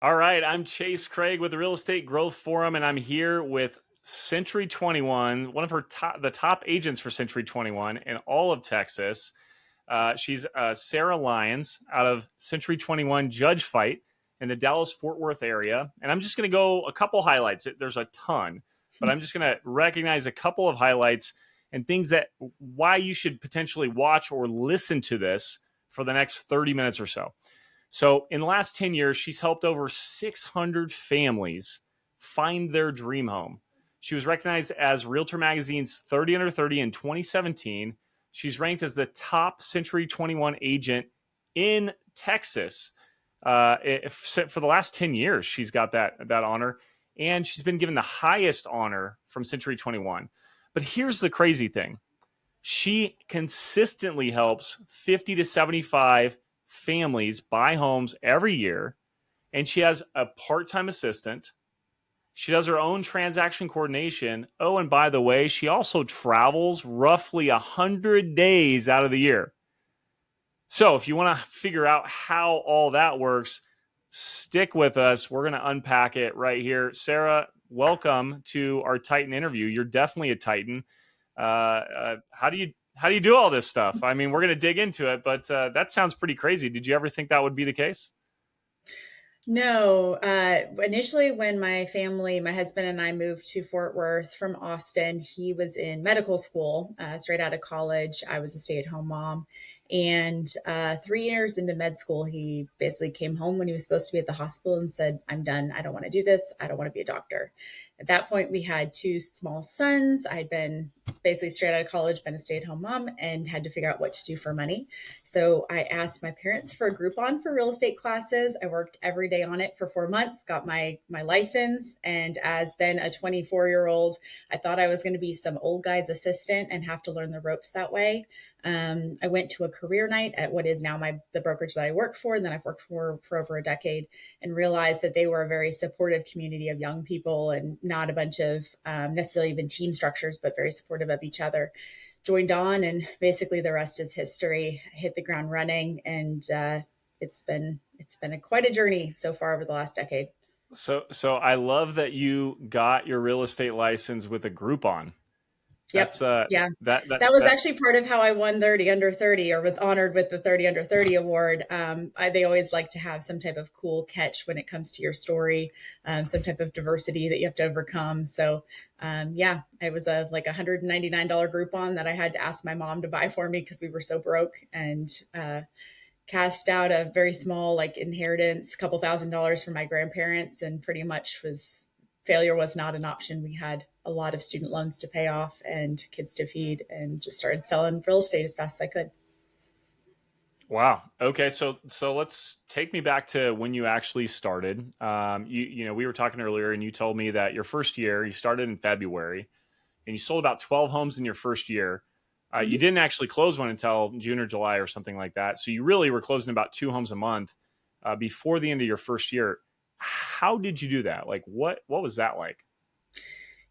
All right, I'm Chase Craig with the Real Estate Growth Forum, and I'm here with Century 21, one of the top agents for Century 21 in all of Texas. She's Sarah Lyons out of Century 21 Judge Fight in the Dallas Fort Worth area. And I'm just going to go a couple highlights. There's a ton, but I'm just going to recognize a couple of highlights and things that why you should potentially watch or listen to this for the next 30 minutes or so. So, in the last 10 years, she's helped over 600 families find their dream home. She was recognized as Realtor Magazine's 30 Under 30 in 2017. She's ranked as the top Century 21 agent in Texas. For the last 10 years, she's got that honor. And she's been given the highest honor from Century 21. But here's the crazy thing. She consistently helps 50 to 75 families buy homes every year, and she has a part-time assistant. She does her own transaction coordination. Oh, and by the way, she also travels roughly 100 days out of the year. So if you want to figure out how all that works, stick with us. We're going to unpack it right here. Sarah, welcome to our Titan interview. You're definitely a Titan. How do you do all this stuff? I mean, we're going to dig into it, but that sounds pretty crazy. Did you ever think that would be the case? No, initially when my husband and I moved to Fort Worth from Austin, he was in medical school, straight out of college. I was a stay-at-home mom. And 3 years into med school, he basically came home when he was supposed to be at the hospital and said, I'm done. I don't want to do this. I don't want to be a doctor. At that point, we had two small sons. I'd been basically straight out of college, been a stay-at-home mom, and had to figure out what to do for money. So I asked my parents for a Groupon for real estate classes. I worked every day on it for 4 months, got my license. And as then a 24-year-old, I thought I was going to be some old guy's assistant and have to learn the ropes that way. I went to a career night at what is now the brokerage that I work for, and then I've worked for over a decade, and realized that they were a very supportive community of young people and not a bunch of necessarily even team structures, but very supportive of each other. Joined on, and basically the rest is history. I hit the ground running, and it's been quite a journey so far over the last decade. So I love that you got your real estate license with a Groupon. Yep. That's Yeah. that that That was that actually part of how I won 30 under 30, or was honored with the 30 under 30 award. They always like to have some type of cool catch when it comes to your story, some type of diversity that you have to overcome. So, yeah, it was like $199 Groupon that I had to ask my mom to buy for me because we were so broke, and cast out a very small like inheritance, a couple $1,000s from my grandparents, and pretty much was failure was not an option. We had a lot of student loans to pay off and kids to feed, and just started selling real estate as fast as I could. Wow. Okay, so let's take me back to when you actually started. You know, we were talking earlier, and you told me that your first year you started in February, and you sold about 12 homes in your first year. You Mhm. didn't actually close one until June or July or something like that. So you really were closing about two homes a month before the end of your first year. How did you do that? Like, what was that like?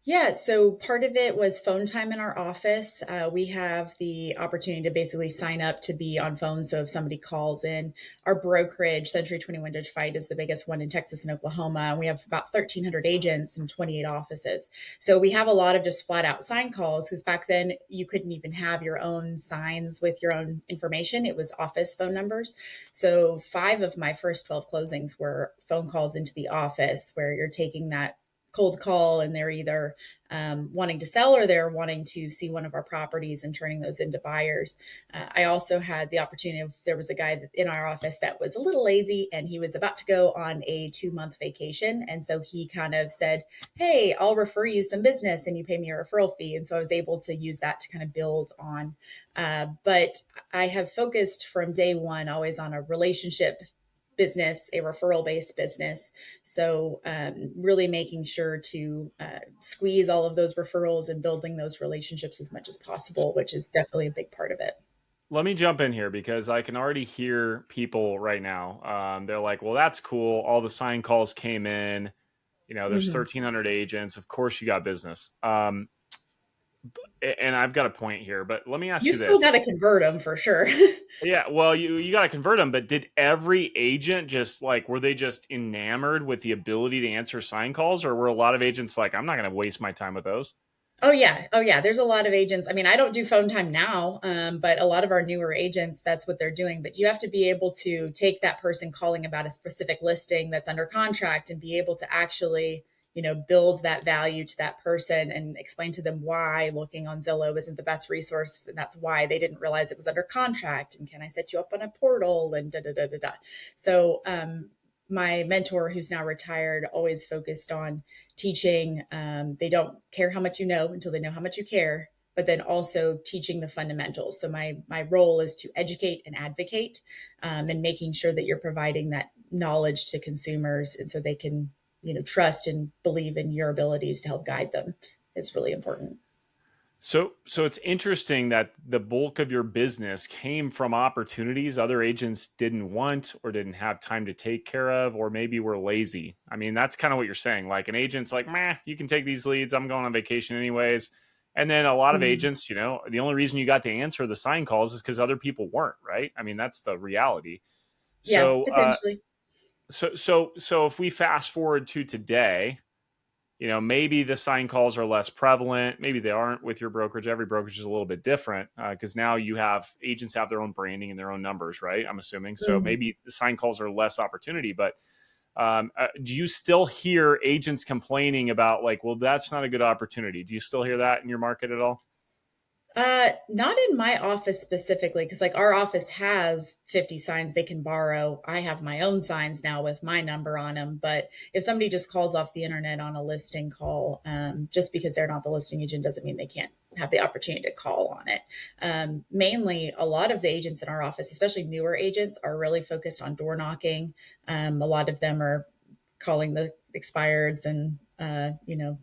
Yeah, so part of it was phone time in our office. We have the opportunity to basically sign up to be on phone. So if somebody calls in, our brokerage, Century 21 Dodge Fight, is the biggest one in Texas and Oklahoma. And we have about 1,300 agents and 28 offices. So we have a lot of just flat out sign calls, because back then you couldn't even have your own signs with your own information. It was office phone numbers. So 5 of my first 12 closings were phone calls into the office, where you're taking that cold call, and they're either wanting to sell, or they're wanting to see one of our properties and turning those into buyers. I also had the opportunity of, there was a guy in our office that was a little lazy, and he was about to go on a 2 month vacation. And so he kind of said, hey, I'll refer you some business and you pay me a referral fee. And so I was able to use that to kind of build on. But I have focused from day one always on a relationship business, a referral based business. So, really making sure to squeeze all of those referrals and building those relationships as much as possible, which is definitely a big part of it. Let me jump in here because I can already hear people right now. They're like, well, that's cool. All the sign calls came in. You know, there's Mhm. 1,300 agents. Of course, you got business. And I've got a point here, but let me ask You you still this. got to convert them for sure. Yeah, well, you got to convert them, but did every agent just like were they just enamored with the ability to answer sign calls, or were a lot of agents like, I'm not going to waste my time with those? Oh yeah. Oh yeah. There's a lot of agents. I mean, I don't do phone time now, but a lot of our newer agents, that's what they're doing. But you have to be able to take that person calling about a specific listing that's under contract and be able to actually, build that value to that person and explain to them why looking on Zillow isn't the best resource. And that's why they didn't realize it was under contract. And can I set you up on a portal and da da da da da. So, my mentor, who's now retired, always focused on teaching. They don't care how much you know until they know how much you care, but then also teaching the fundamentals. So my role is to educate and advocate, and making sure that you're providing that knowledge to consumers, and so they can trust and believe in your abilities to help guide them. It's really important. So it's interesting that the bulk of your business came from opportunities other agents didn't want or didn't have time to take care of, or maybe were lazy. I mean, that's kind of what you're saying. Like an agent's like, meh, you can take these leads. I'm going on vacation anyways. And then a lot of Mhm. agents, the only reason you got to answer the sign calls is because other people weren't, right? I mean, that's the reality. Yeah, So, potentially. so if we fast forward to today, maybe the sign calls are less prevalent. Maybe they aren't with your brokerage. Every brokerage is a little bit different because now you have agents have their own branding and their own numbers, right? I'm assuming. So Mhm. maybe the sign calls are less opportunity. But do you still hear agents complaining about like, well, that's not a good opportunity? Do you still hear that in your market at all? Not in my office specifically, because like our office has 50 signs they can borrow. I have my own signs now with my number on them. But if somebody just calls off the internet on a listing call, just because they're not the listing agent doesn't mean they can't have the opportunity to call on it. Mainly, a lot of the agents in our office, especially newer agents, are really focused on door knocking. A lot of them are calling the expireds and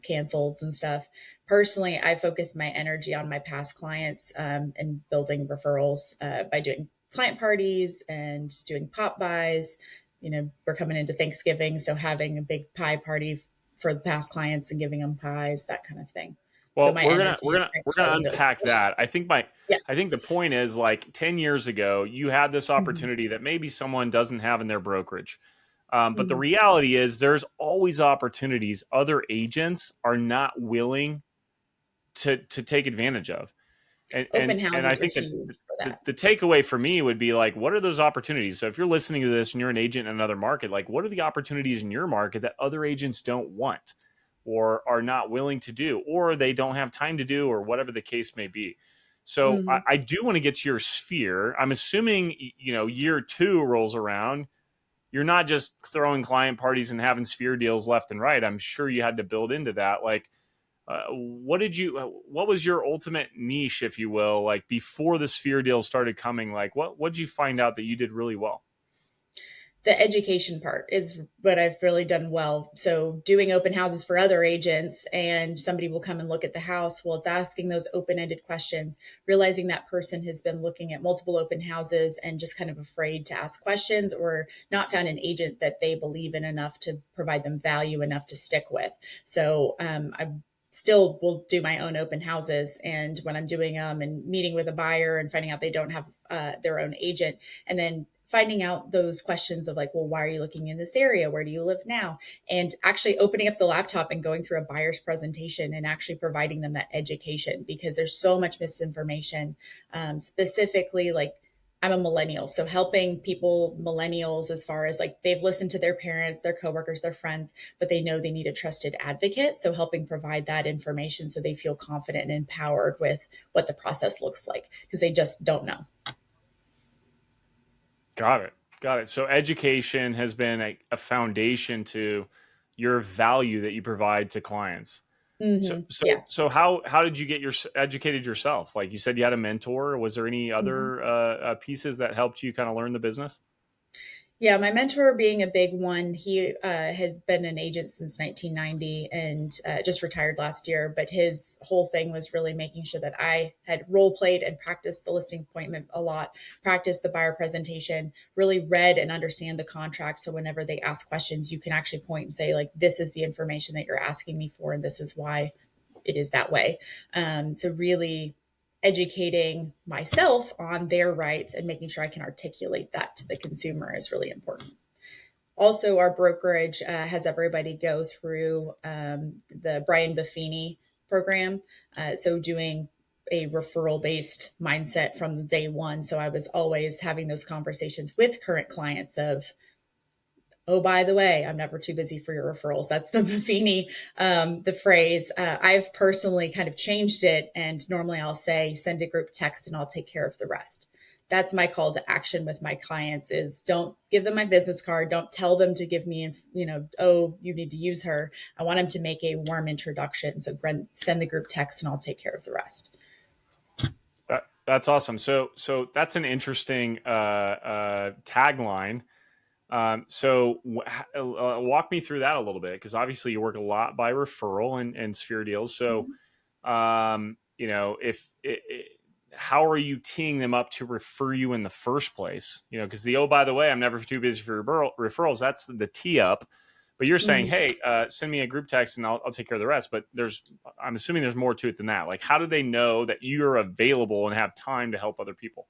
canceled and stuff. Personally, I focus my energy on my past clients, and building referrals, by doing client parties and doing pop buys. We're coming into Thanksgiving, so having a big pie party for the past clients and giving them pies, that kind of thing. So Well, my we're gonna energy we're is gonna spent we're gonna calling those unpack people. that. Yes. I think the point is like 10 years ago, you had this Mm-hmm. opportunity that maybe someone doesn't have in their brokerage. But the Mm-hmm. reality is, there's always opportunities other agents are not willing to take advantage of. And and Open and I houses are think that huge for the, that. the takeaway for me would be like, what are those opportunities? So if you're listening to this and you're an agent in another market, like what are the opportunities in your market that other agents don't want or are not willing to do, or they don't have time to do, or whatever the case may be. So Mm-hmm. I do want to get to your sphere. I'm assuming, year two rolls around. You're not just throwing client parties and having sphere deals left and right. I'm sure you had to build into that. Like, what was your ultimate niche, if you will, like before the sphere deal started coming? Like, what did you find out that you did really well? The education part is what I've really done well. So doing open houses for other agents, and somebody will come and look at the house. Well, it's asking those open-ended questions, realizing that person has been looking at multiple open houses and just kind of afraid to ask questions, or not found an agent that they believe in enough to provide them value enough to stick with. So I still will do my own open houses, and when I'm doing them and meeting with a buyer and finding out they don't have their own agent, and then finding out those questions of like, well, why are you looking in this area? Where do you live now? And actually opening up the laptop and going through a buyer's presentation and actually providing them that education, because there's so much misinformation. Specifically, like, I'm a millennial, so helping people, millennials, as far as like they've listened to their parents, their coworkers, their friends, but they know they need a trusted advocate. So helping provide that information so they feel confident and empowered with what the process looks like, because they just don't know. Got it. Got it. So education has been a foundation to your value that you provide to clients. So Mm-hmm. so Yeah. so how did you get educated yourself? Like you said, you had a mentor. Was there any Mm-hmm. other pieces that helped you kind of learn the business? Yeah, my mentor being a big one. He had been an agent since 1990 and just retired last year. But his whole thing was really making sure that I had role played and practiced the listing appointment a lot, practiced the buyer presentation, really read and understand the contract. So whenever they ask questions, you can actually point and say, like, this is the information that you're asking me for, and this is why. it is that way. So really educating myself on their rights and making sure I can articulate that to the consumer is really important. Also, our brokerage has everybody go through the Brian Buffini program. So doing a referral based mindset from day one. So I was always having those conversations with current clients of, oh, by the way, I'm never too busy for your referrals. That's the Buffini, the phrase. I've personally kind of changed it. And normally I'll say, send a group text and I'll take care of the rest. That's my call to action with my clients is don't give them my business card. Don't tell them to give me, oh, you need to use her. I want them to make a warm introduction. So send the group text and I'll take care of the rest. That's awesome. So that's an interesting tagline. Walk me through that a little bit, because obviously you work a lot by referral and sphere deals. So, if how are you teeing them up to refer you in the first place? Because oh, by the way, I'm never too busy for referrals. That's the tee up. But you're saying, hey, send me a group text and I'll take care of the rest. But I'm assuming there's more to it than that. Like, how do they know that you're available and have time to help other people?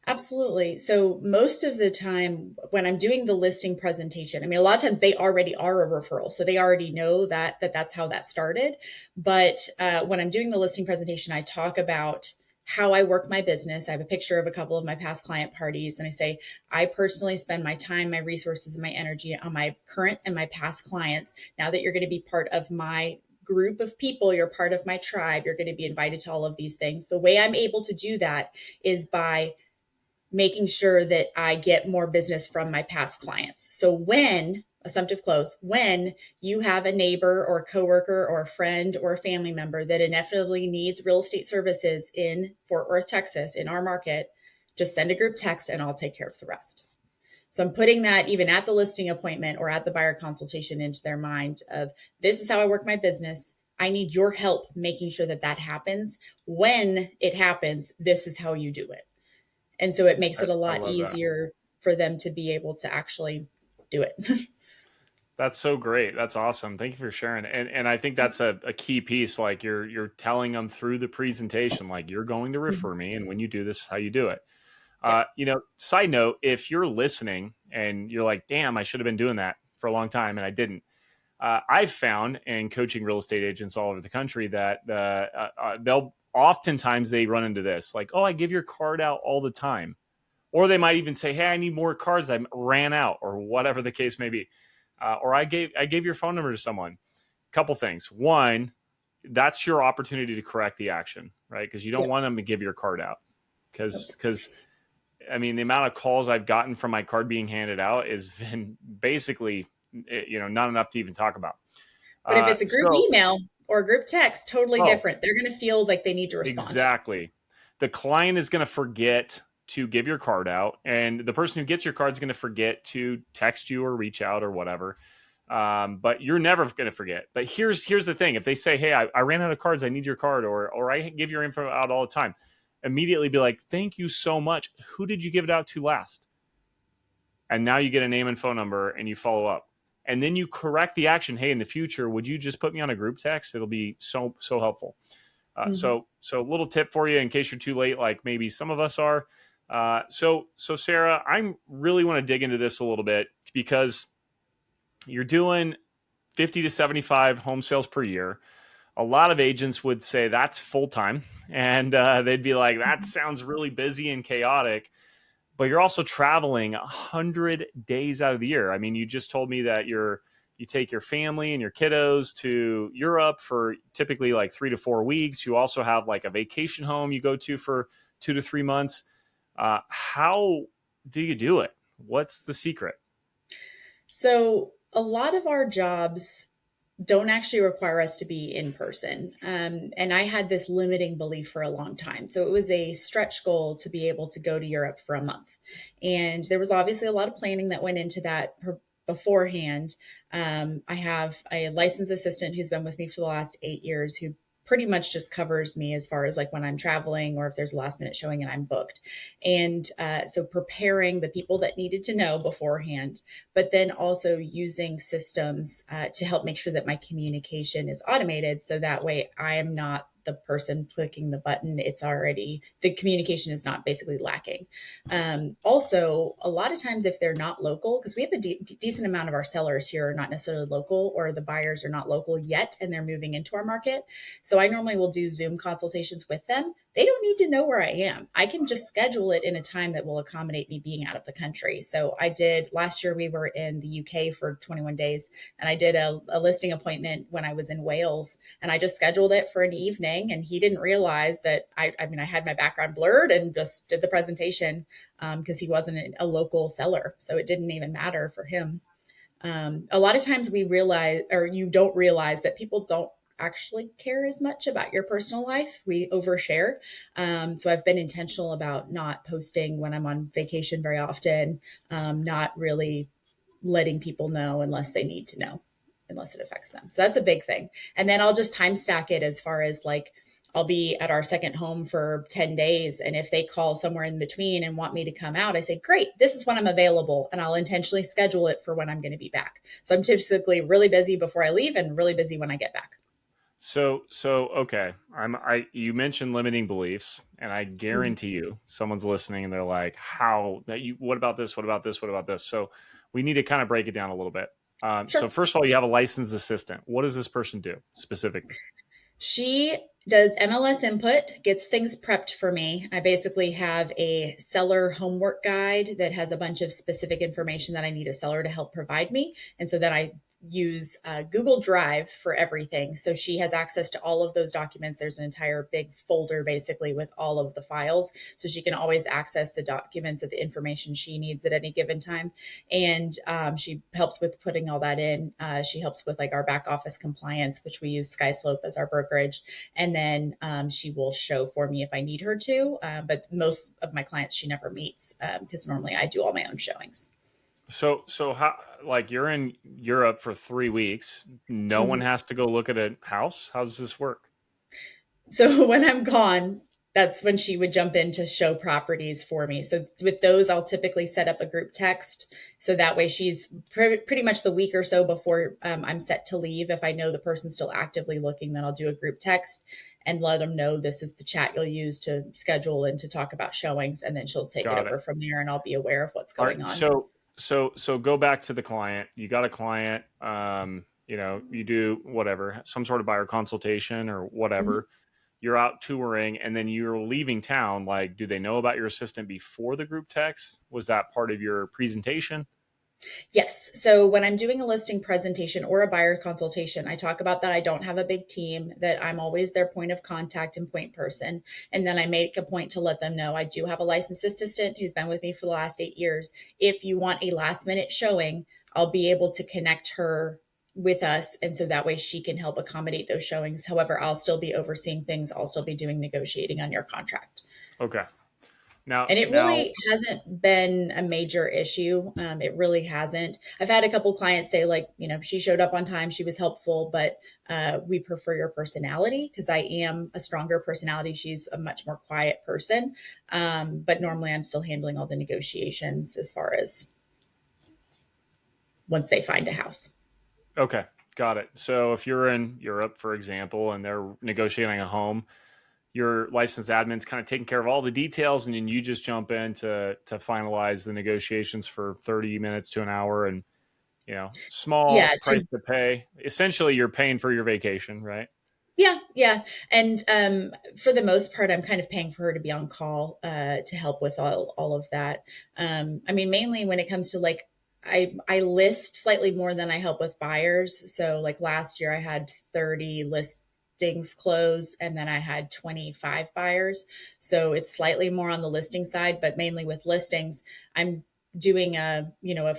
Absolutely. So most of the time when I'm doing the listing presentation, I mean, a lot of times they already are a referral. So they already know that's how that started. But when I'm doing the listing presentation, I talk about how I work my business. I have a picture of a couple of my past client parties. And I say, I personally spend my time, my resources, and my energy on my current and my past clients. Now that you're going to be part of my group of people, you're part of my tribe, you're going to be invited to all of these things. The way I'm able to do that is by making sure that I get more business from my past clients. So when assumptive close, when you have a neighbor or a coworker or a friend or a family member that inevitably needs real estate services in Fort Worth, Texas, in our market, just send a group text and I'll take care of the rest. So I'm putting that even at the listing appointment or at the buyer consultation into their mind of, this is how I work my business. I need your help making sure that that happens. When it happens, this is how you do it. And so it makes it a I lot love that. easier for them to be able to actually do it. That's so great. That's awesome. Thank you for sharing. And I think that's a key piece. Like you're telling them through the presentation, like, you're going to refer me, and when you do, this is how you do it. Yeah. Side note, if you're listening and you're like, damn, I should have been doing that for a long time and I didn't. I've found in coaching real estate agents all over the country that they'll oftentimes they run into this, like, oh, I give your card out all the time. Or they might even say, hey, I need more cards. I ran out, or whatever the case may be. Or I gave your phone number to someone. Couple things. One, that's your opportunity to correct the action, right? Because you don't Yep. want them to give your card out. Yep. Because I mean, the amount of calls I've gotten from my card being handed out has been basically, not enough to even talk about. But if it's a group So, email or a group text, totally oh, different. They're going to feel like they need to respond. exactly. The client is going to forget to give your card out, and the person who gets your card is going to forget to text you or reach out or whatever. But you're never going to forget. But here's the thing: if they say, "Hey, I ran out of cards. I need your card," or I give your info out all the time, immediately be like, "Thank you so much. Who did you give it out to last?" And now you get a name and phone number, and you follow up, and then you correct the action. Hey, in the future, would you just put me on a group text? It'll be so helpful. Mm-hmm. So a little tip for you in case you're too late, like maybe some of us are. So Sarah, I really want to dig into this a little bit, because you're doing 50 to 75 home sales per year. A lot of agents would say that's full time, and they'd be like, that sounds really busy and chaotic. But you're also traveling 100 days out of the year. I mean, you just told me that you take your family and your kiddos to Europe for typically like 3 to 4 weeks. You also have like a vacation home you go to for 2 to 3 months. How do you do it? What's the secret? So a lot of our jobs don't actually require us to be in person. And I had this limiting belief for a long time. So it was a stretch goal to be able to go to Europe for a month. And there was obviously a lot of planning that went into that beforehand. I have a licensed assistant who's been with me for the last 8 years who pretty much just covers me as far as like when I'm traveling or if there's a last minute showing and I'm booked. And so preparing the people that needed to know beforehand, but then also using systems to help make sure that my communication is automated. So that way I am not the person clicking the button. It's already, the communication is not basically lacking. Also, a lot of times if they're not local, because we have a decent amount of our sellers here are not necessarily local, or the buyers are not local yet and they're moving into our market. So I normally will do Zoom consultations with them. They don't need to know where I am. I can just schedule it in a time that will accommodate me being out of the country. So I did last year, we were in the UK for 21 days, and I did a listing appointment when I was in Wales, and I just scheduled it for an evening. And he didn't realize that I mean, I had my background blurred and just did the presentation because he wasn't a local seller. So it didn't even matter for him. A lot of times we realize, or you don't realize, that people don't actually care as much about your personal life. We overshare. So I've been intentional about not posting when I'm on vacation very often, not really letting people know unless they need to know, unless it affects them. So that's a big thing. And then I'll just time stack it as far as like, I'll be at our second home for 10 days. And if they call somewhere in between and want me to come out, I say, great, this is when I'm available. And I'll intentionally schedule it for when I'm going to be back. So I'm typically really busy before I leave and really busy when I get back. So okay. You mentioned limiting beliefs, and I Mm-hmm. guarantee you someone's listening and they're like, how that you what about this? What about this? What about this? So we need to kind of break it down a little bit. So Sure. first of all, you have a licensed assistant. What does this person do specifically? She does MLS input, gets things prepped for me. I basically have a seller homework guide that has a bunch of specific information that I need a seller to help provide me. And so then I use Google Drive for everything. So she has access to all of those documents. There's an entire big folder basically with all of the files. So she can always access the documents or the information she needs at any given time. And she helps with putting all that in. She helps with like our back office compliance, which we use SkySlope as our brokerage. And then she will show for me if I need her to. But most of my clients she never meets because normally I do all my own showings. So how, like, you're in Europe for 3 weeks? No one Mhm. has to go look at a house. How does this work? So when I'm gone, that's when she would jump in to show properties for me. So with those, I'll typically set up a group text. So that way she's pretty much the week or so before I'm set to leave. If I know the person's still actively looking, then I'll do a group text and let them know this is the chat you'll use to schedule and to talk about showings. And then she'll take it Got it. over from there and I'll be aware of what's All right. going on. So go back to the client. You got a client. You do whatever, some sort of buyer consultation or Mhm. whatever. You're out touring, and then you're leaving town. Like, do they know about your assistant before the group text? Was that part of your presentation? Yes. So when I'm doing a listing presentation or a buyer consultation, I talk about that I don't have a big team, that I'm always their point of contact and point person. And then I make a point to let them know I do have a licensed assistant who's been with me for the last 8 years. If you want a last minute showing, I'll be able to connect her with us. And so that way she can help accommodate those showings. However, I'll still be overseeing things. I'll still be doing negotiating on your contract. Okay. Now, And it now, really hasn't been a major issue. It really hasn't. I've had a couple clients say, like, she showed up on time, she was helpful, but we prefer your personality because I am a stronger personality. She's a much more quiet person. But normally I'm still handling all the negotiations as far as once they find a house. okay, got it. So if you're in Europe, for example, and they're negotiating a home, your licensed admin's kind of taking care of all the details, and then you just jump in to finalize the negotiations for 30 minutes to an hour, and Yeah, small price to pay. Essentially, you're paying for your vacation, right? yeah, yeah. And for the most part, I'm kind of paying for her to be on call to help with all of that. I mean, mainly when it comes to like, I list slightly more than I help with buyers. So like last year, I had 30 listings close, and then I had 25 buyers. So it's slightly more on the listing side, but mainly with listings, I'm doing a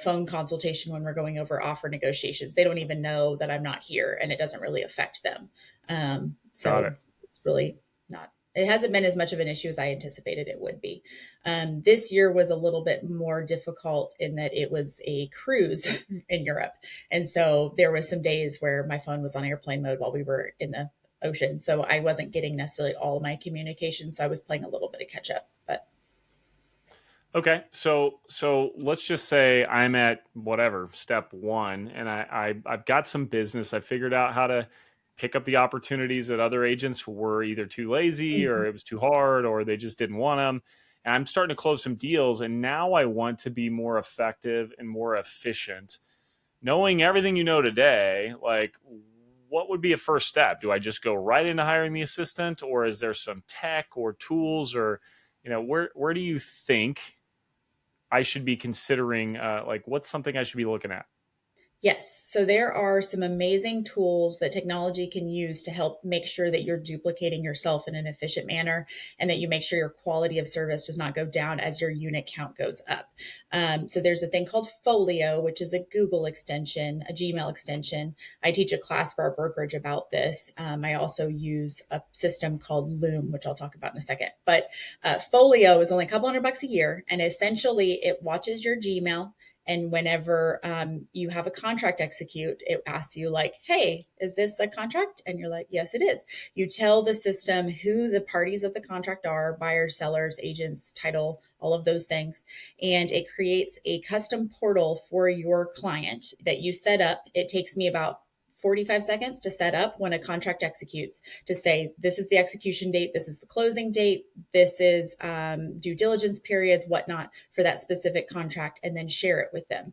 phone consultation when we're going over offer negotiations. They don't even know that I'm not here, and it doesn't really affect them. Got So it. it's really not, it hasn't been as much of an issue as I anticipated it would be. This year was a little bit more difficult in that it was a cruise in Europe. And so there was some days where my phone was on airplane mode while we were in the ocean. So I wasn't getting necessarily all of my communication. So I was playing a little bit of catch up. But Okay, so let's just say I'm at whatever step one, and I've got some business. I figured out how to pick up the opportunities that other agents were either too lazy, or it was too hard, or they just didn't want them. And I'm starting to close some deals, and now I want to be more effective and more efficient. Knowing everything you know today, like, what would be a first step? Do I just go right into hiring the assistant, or is there some tech or tools, or where do you think I should be considering, like, what's something I should be looking at? yes. So there are some amazing tools that technology can use to help make sure that you're duplicating yourself in an efficient manner and that you make sure your quality of service does not go down as your unit count goes up. So there's a thing called Folio, which is a Google extension, a Gmail extension. I teach a class for our brokerage about this. I also use a system called Loom, which I'll talk about in a second. But Folio is only a couple $100 a year. And essentially, it watches your Gmail, and whenever you have a contract execute, it asks you, like, hey, is this a contract? And you're like, yes, it is. You tell the system who the parties of the contract are: buyers, sellers, agents, title, all of those things. And it creates a custom portal for your client that you set up. It takes me about 45 seconds to set up when a contract executes, to say, this is the execution date, this is the closing date, this is due diligence periods, whatnot, for that specific contract, and then share it with them.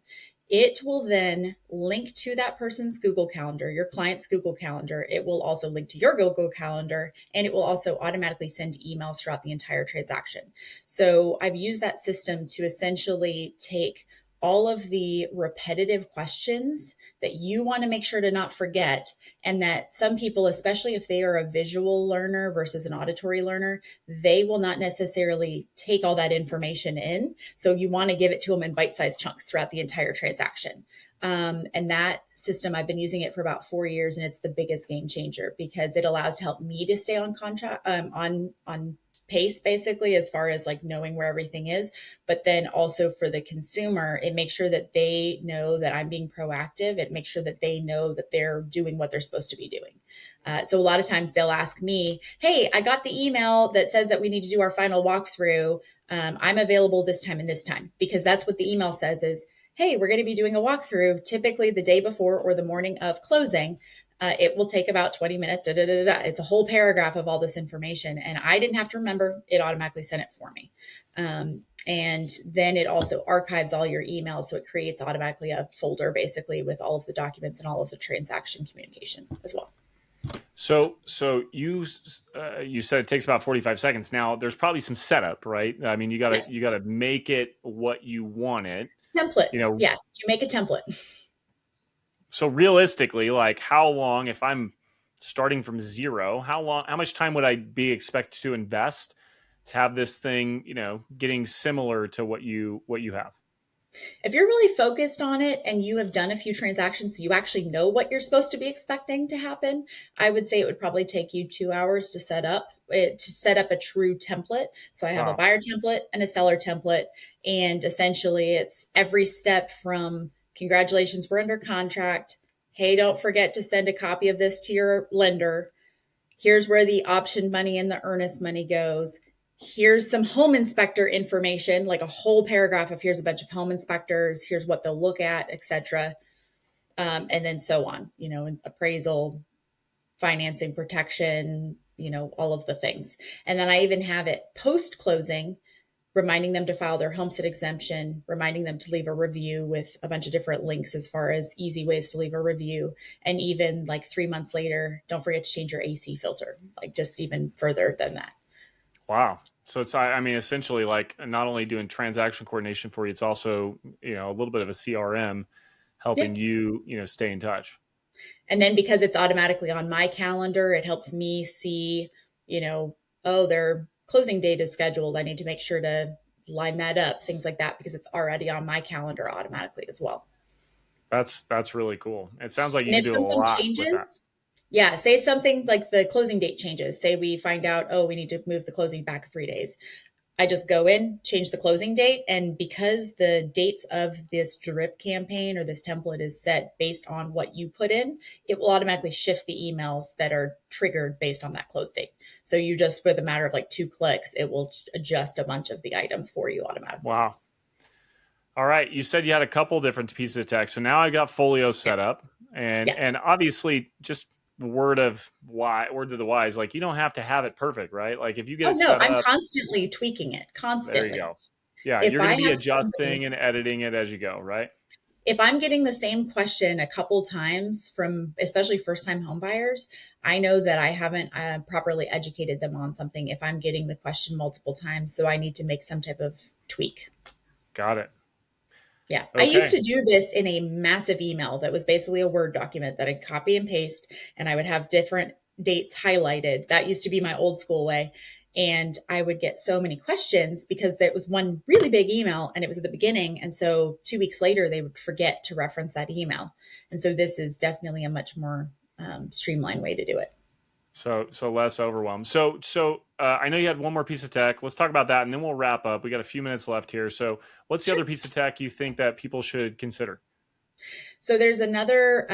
It will then link to that person's Google Calendar, your client's Google Calendar. It will also link to your Google Calendar, and it will also automatically send emails throughout the entire transaction. So I've used that system to essentially take all of the repetitive questions that you want to make sure to not forget, and that some people, especially if they are a visual learner versus an auditory learner, they will not necessarily take all that information in. So you want to give it to them in bite-sized chunks throughout the entire transaction. And that system, I've been using it for about 4 years, and it's the biggest game changer because it allows to help me to stay on contract, on pace, basically, as far as like knowing where everything is. But then also for the consumer, it makes sure that they know that I'm being proactive. It makes sure that they know that they're doing what they're supposed to be doing. So a lot of times they'll ask me, hey, I got the email that says that we need to do our final walkthrough. I'm available this time and this time, because that's what the email says is, hey, we're going to be doing a walkthrough typically the day before or the morning of closing. It will take about 20 minutes. Da, da, da, da. It's a whole paragraph of all this information. And I didn't have to remember. It automatically sent it for me. And then it also archives all your emails. So it creates automatically a folder, basically, with all of the documents and all of the transaction communication as well. So you said it takes about 45 seconds. Now there's probably some setup, right? I mean, Yes. you gotta make it what you want it. You Templates. know, Yeah. You make a template. so realistically, like, how long, if I'm starting from zero, how much time would I be expected to invest to have this thing, getting similar to what you have? If you're really focused on it and you have done a few transactions, so you actually know what you're supposed to be expecting to happen, I would say it would probably take you 2 hours to set up a true template. So I have a Wow. buyer template and a seller template. And essentially it's every step from, congratulations, we're under contract. Hey, don't forget to send a copy of this to your lender. Here's where the option money and the earnest money goes. Here's some home inspector information, like a whole paragraph of, here's a bunch of home inspectors, here's what they'll look at, etc. And then so on, appraisal, financing, protection, all of the things. And then I even have it post closing, reminding them to file their homestead exemption, reminding them to leave a review with a bunch of different links as far as easy ways to leave a review. And even like 3 months later, don't forget to change your AC filter, like just even further than that. Wow. So it's, I mean, essentially, like, not only doing transaction coordination for you, it's also, a little bit of a CRM helping Yep. you, stay in touch. And then because it's automatically on my calendar, it helps me see, oh, their closing date is scheduled. I need to make sure to line that up, things like that, because it's already on my calendar automatically as well. That's really cool. It sounds like you And can if do a something lot with that. changes, yeah, say something like the closing date changes. Say we find out, oh, we need to move the closing back 3 days. I just go in, change the closing date. And because the dates of this drip campaign or this template is set based on what you put in, it will automatically shift the emails that are triggered based on that close date. So you just, with a matter of like 2 clicks, it will adjust a bunch of the items for you automatically. Wow. All right. You said you had a couple different pieces of tech. So now I got Folio Yeah. set up, and Yes. obviously just word to the wise, like you don't have to have it perfect, right? Like if you get Oh, it no, set I'm up, constantly tweaking it, there you constantly. go. Yeah, If you're going I to be have somebody adjusting and editing it as you go, right? if I'm getting the same question a couple times from especially first time home buyers, I know that I haven't properly educated them on something if I'm getting the question multiple times. So I need to make some type of tweak. Got it. Yeah. I used Okay. to do this in a massive email that was basically a Word document that I'd copy and paste, and I would have different dates highlighted. That used to be my old school way. And I would get so many questions because there was one really big email and it was at the beginning. And so 2 weeks later, they would forget to reference that email. And so this is definitely a much more streamlined way to do it. So less overwhelmed. So I know you had one more piece of tech. Let's talk about that, and then we'll wrap up. We got a few minutes left here. So what's the Sure. other piece of tech you think that people should consider? So there's another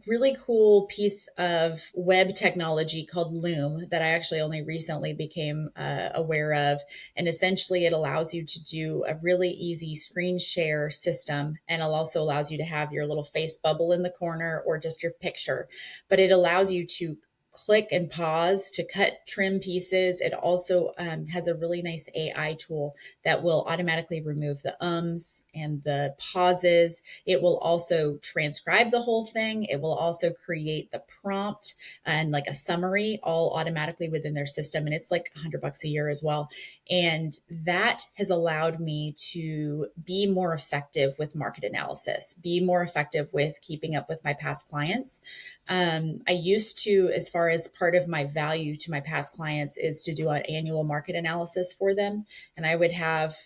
really cool piece of web technology called Loom that I actually only recently became aware of. And essentially, it allows you to do a really easy screen share system. And it also allows you to have your little face bubble in the corner or just your picture. But it allows you to click and pause to cut trim pieces. It also has a really nice AI tool that will automatically remove the ums and the pauses. It will also transcribe the whole thing. It will also create the prompt and like a summary all automatically within their system. And it's like $100 a year as well. And that has allowed me to be more effective with market analysis, be more effective with keeping up with my past clients. I used to, as far as part of my value to my past clients, is to do an annual market analysis for them. And I would have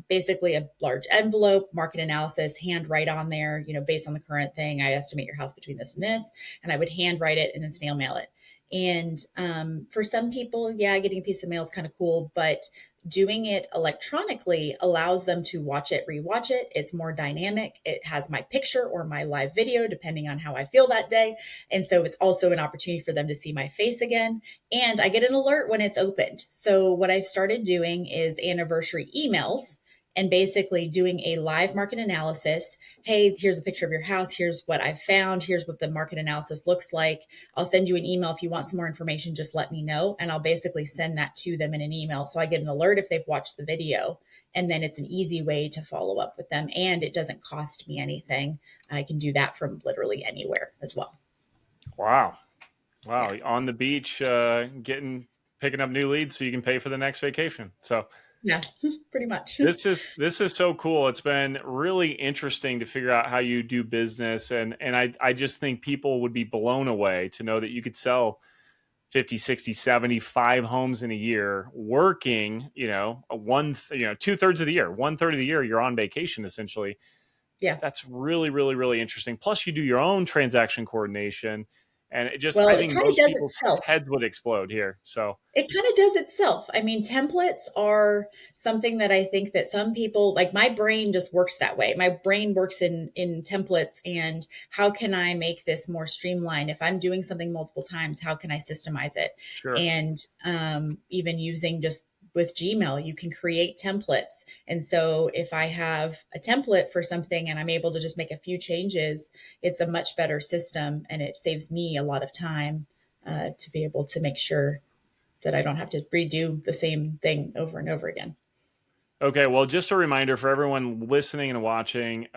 basically a large envelope, market analysis, hand write on there, based on the current thing. I estimate your house between this and this. And I would hand write it and then snail mail it. And for some people, yeah, getting a piece of mail is kind of cool, but doing it electronically allows them to watch it, rewatch it. It's more dynamic. It has my picture or my live video, depending on how I feel that day. And so it's also an opportunity for them to see my face again. And I get an alert when it's opened. So what I've started doing is anniversary emails and basically doing a live market analysis. Hey, here's a picture of your house. Here's what I've found. Here's what the market analysis looks like. I'll send you an email. If you want some more information, just let me know. And I'll basically send that to them in an email. So I get an alert if they've watched the video. And then it's an easy way to follow up with them. And it doesn't cost me anything. I can do that from literally anywhere as well. Wow. Wow. Yeah. On the beach, picking up new leads so you can pay for the next vacation. So Yeah. Pretty much. this is so cool. It's been really interesting to figure out how you do business, and I just think people would be blown away to know that you could sell 50, 60, 75 homes in a year working, a two-thirds of the year, one third of the year you're on vacation essentially. Yeah. That's really, really, really interesting. Plus you do your own transaction coordination, and I Well, it think kind of most does people's itself. heads would explode here. So It kind of does itself. I mean, templates are something that I think that some people, like my brain just works that way. My brain works in templates, and how can I make this more streamlined? If I'm doing something multiple times, how can I systemize it? sure. And even using just with Gmail, you can create templates. And so if I have a template for something and I'm able to just make a few changes, it's a much better system, and it saves me a lot of time to be able to make sure that I don't have to redo the same thing over and over again. Okay, well, just a reminder for everyone listening and watching.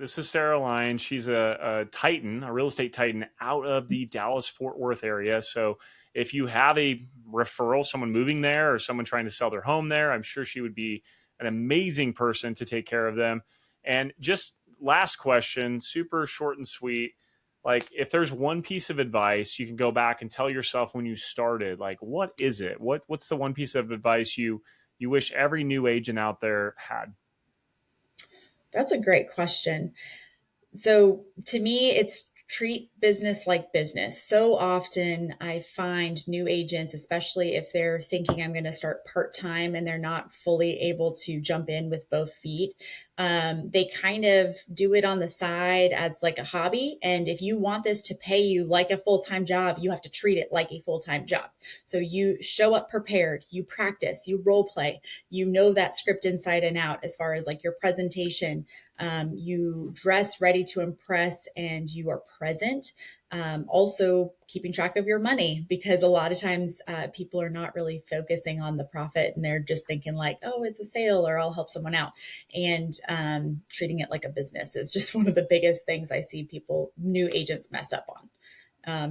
This is Sarah Lyons. She's a titan, a real estate titan out of the Dallas Fort Worth area. So if you have a referral, someone moving there or someone trying to sell their home there, I'm sure she would be an amazing person to take care of them. And just last question, super short and sweet. Like, if there's one piece of advice you can go back and tell yourself when you started, like, what is it? What's the one piece of advice you wish every new agent out there had? That's a great question. So to me, it's treat business like business. So often I find new agents, especially if they're thinking I'm going to start part time and they're not fully able to jump in with both feet. They kind of do it on the side as like a hobby. And if you want this to pay you like a full time job, you have to treat it like a full time job. So you show up prepared, you practice, you role play, you know that script inside and out as far as like your presentation. You dress ready to impress and you are present. Also, keeping track of your money because a lot of times people are not really focusing on the profit and they're just thinking, like, oh, it's a sale or I'll help someone out. And treating it like a business is just one of the biggest things I see people, new agents, mess up on.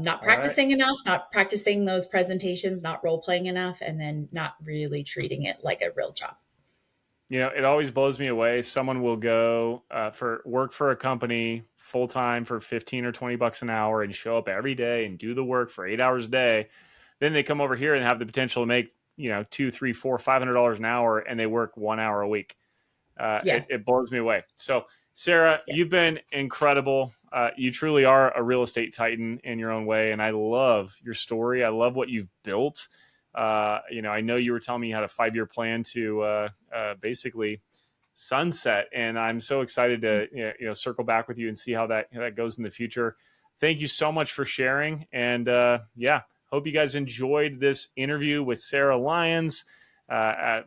Not All right. practicing enough, not practicing those presentations, not role playing enough, and then not really treating it like a real job. It always blows me away. Someone will go for work for a company full time for 15 or $20 an hour and show up every day and do the work for 8 hours a day. Then they come over here and have the potential to make, two, three, four, $500 an hour, and they work 1 hour a week. Yeah. It blows me away. So, Sarah, Yes. you've been incredible. You truly are a real estate titan in your own way, and I love your story. I love what you've built. I know you were telling me you had a 5-year plan to basically sunset, and I'm so excited to circle back with you and see how that goes in the future. Thank you so much for sharing, and hope you guys enjoyed this interview with Sarah Lyons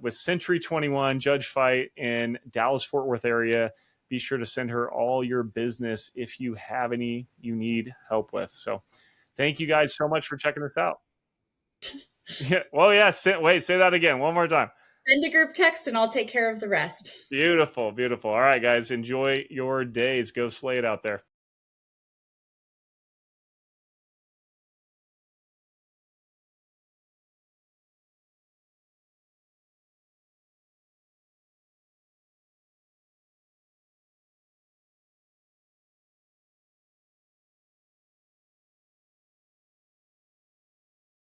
with Century 21 Judge Fight in Dallas Fort Worth area. Be sure to send her all your business if you have any you need help with. So, thank you guys so much for checking this out. Yeah. Well, yeah. Say that again one more time. Send a group text and I'll take care of the rest. Beautiful, beautiful. All right, guys, enjoy your days. Go slay it out there.